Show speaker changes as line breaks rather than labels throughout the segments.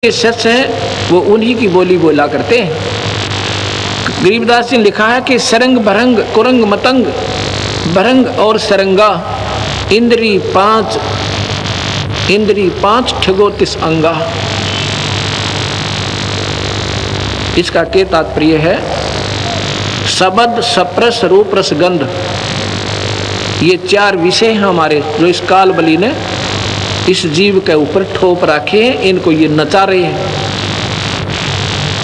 सच है वो उन्हीं की बोली बोला करते हैं। गरीबदास जी ने लिखा है कि सरंग भरंग कुरंग मतंग भरंग और सरंगा इंद्री पांच ठगो तिस अंगा। इसका क्या तात्पर्य है? शब्द सप्रस रूप रस गंध, ये चार विषय हैं हमारे जो इस काल बली ने इस जीव के ऊपर ठोप रखे हैं, इनको ये नचा रहे हैं।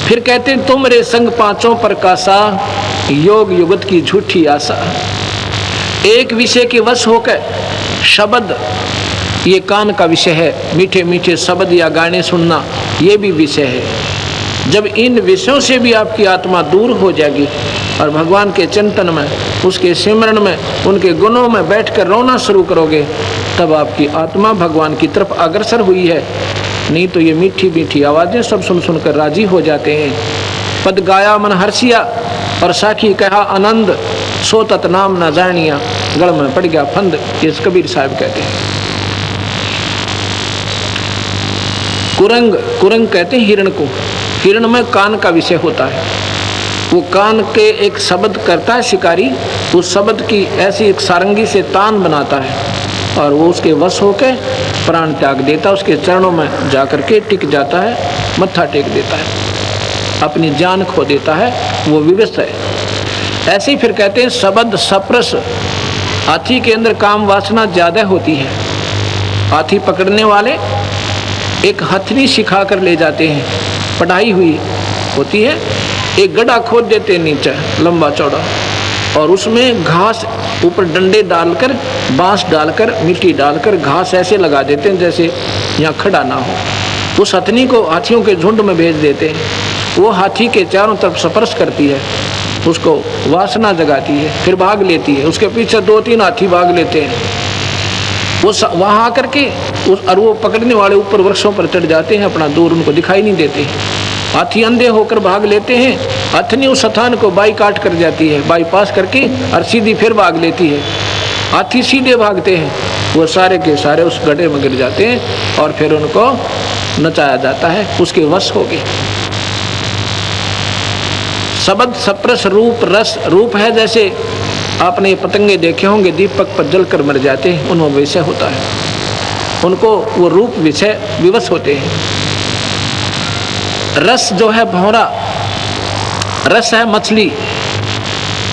फिर कहते हैं तुम रे संग पांचों प्रकाशा योग युगत की झूठी आशा। एक विषय के वश होकर शब्द, ये कान का विषय है, मीठे मीठे शब्द या गाने सुनना ये भी विषय है। जब इन विषयों से भी आपकी आत्मा दूर हो जाएगी और भगवान के चिंतन में, उसके सिमरन में, उनके गुणों में बैठकर रोना शुरू करोगे, तब आपकी आत्मा भगवान की तरफ अग्रसर हुई है। नहीं तो ये मीठी मीठी आवाजें सब सुन सुनकर राजी हो जाते हैं। पद गाया मन हर्षिया और साखी कहा आनंद, सो तत नाम न जानिया गढ़ में पड़ गया फंद, ये कबीर साहब कहते हैं। कुरंग, कुरंग कहते हैं हिरण को। हिरण में कान का विषय होता है, वो कान के एक शब्द करता है शिकारी, उस शब्द की ऐसी एक सारंगी से तान बनाता है और वो उसके वश होकर प्राण त्याग देता है, उसके चरणों में जाकर के टिक जाता है, मत्था टेक देता है, अपनी जान खो देता है, वो विवश है। ऐसे ही फिर कहते हैं शब्द सप्रस, हाथी के अंदर काम वासना ज्यादा होती है। हाथी पकड़ने वाले एक हथनी सिखा कर ले जाते हैं, पढ़ाई हुई होती है, एक गड्ढा खोद देते हैं नीचे लंबा चौड़ा और उसमें घास ऊपर डंडे डालकर, बांस डालकर, मिट्टी डालकर घास ऐसे लगा देते हैं जैसे यहाँ खड़ा ना हो। उस हथनी को हाथियों के झुंड में भेज देते हैं, वो हाथी के चारों तरफ स्पर्श करती है, उसको वासना जगाती है, फिर भाग लेती है। उसके पीछे 2-3 हाथी भाग लेते हैं, वो वहाँ आकर के और वो पकड़ने वाले ऊपर वृक्षों पर चढ़ जाते हैं, अपना दूर उनको दिखाई नहीं देते। हाथी अंधे होकर भाग लेते हैं, हथनी उस स्थान को बाई काट कर जाती है, बाईपास करके और सीधी फिर भाग लेती है। हाथी सीधे भागते हैं, वो सारे के सारे उस गड्ढे में गिर जाते हैं और फिर उनको नचाया जाता है, उसके वश हो गए। शब्द सप्रस रूप रस, रूप है जैसे आपने पतंगे देखे होंगे दीपक पर जलकर मर जाते हैं, उनमें विषय होता है, उनको वो रूप विषय विवश होते हैं। रस जो है भौरा, रस है मछली,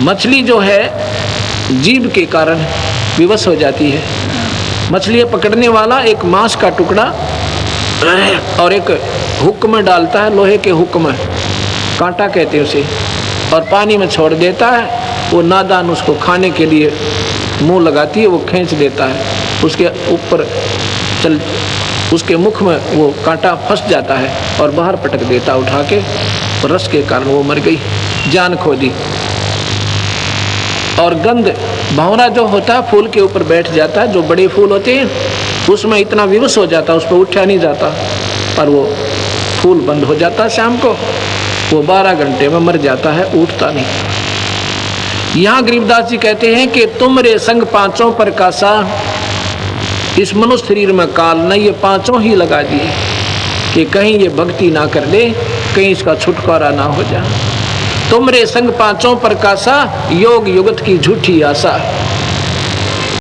मछली जो है जीभ के कारण विवश हो जाती है। मछली पकड़ने वाला एक मांस का टुकड़ा और एक हुक में डालता है, लोहे के हुक में, कांटा कहते हैं उसे, और पानी में छोड़ देता है। वो नादान उसको खाने के लिए मुंह लगाती है, वो खींच देता है, उसके ऊपर चल, उसके मुख में वो कांटा फंस जाता है और बाहर पटक देता उठा के, रस के कारण वो मर गई, जान खो दी। और गंध, भंवरा जो होता है फूल के ऊपर बैठ जाता है, जो बड़े फूल होते हैं उसमें इतना विवश हो जाता है, उस पर उठा नहीं जाता और वो फूल बंद हो जाता है शाम को, वो 12 घंटे में मर जाता है, उठता नहीं। यहाँ गरीबदास जी कहते हैं कि तुम रे संग पांचों प्रकाशा, इस मनुष्य शरीर में काल ने ये पांचों ही लगा दिए कि कहीं ये भक्ति ना कर ले, कहीं इसका छुटकारा ना हो जाए। तुम रे संग पांचों प्रकाशा योग युगत की झूठी आशा।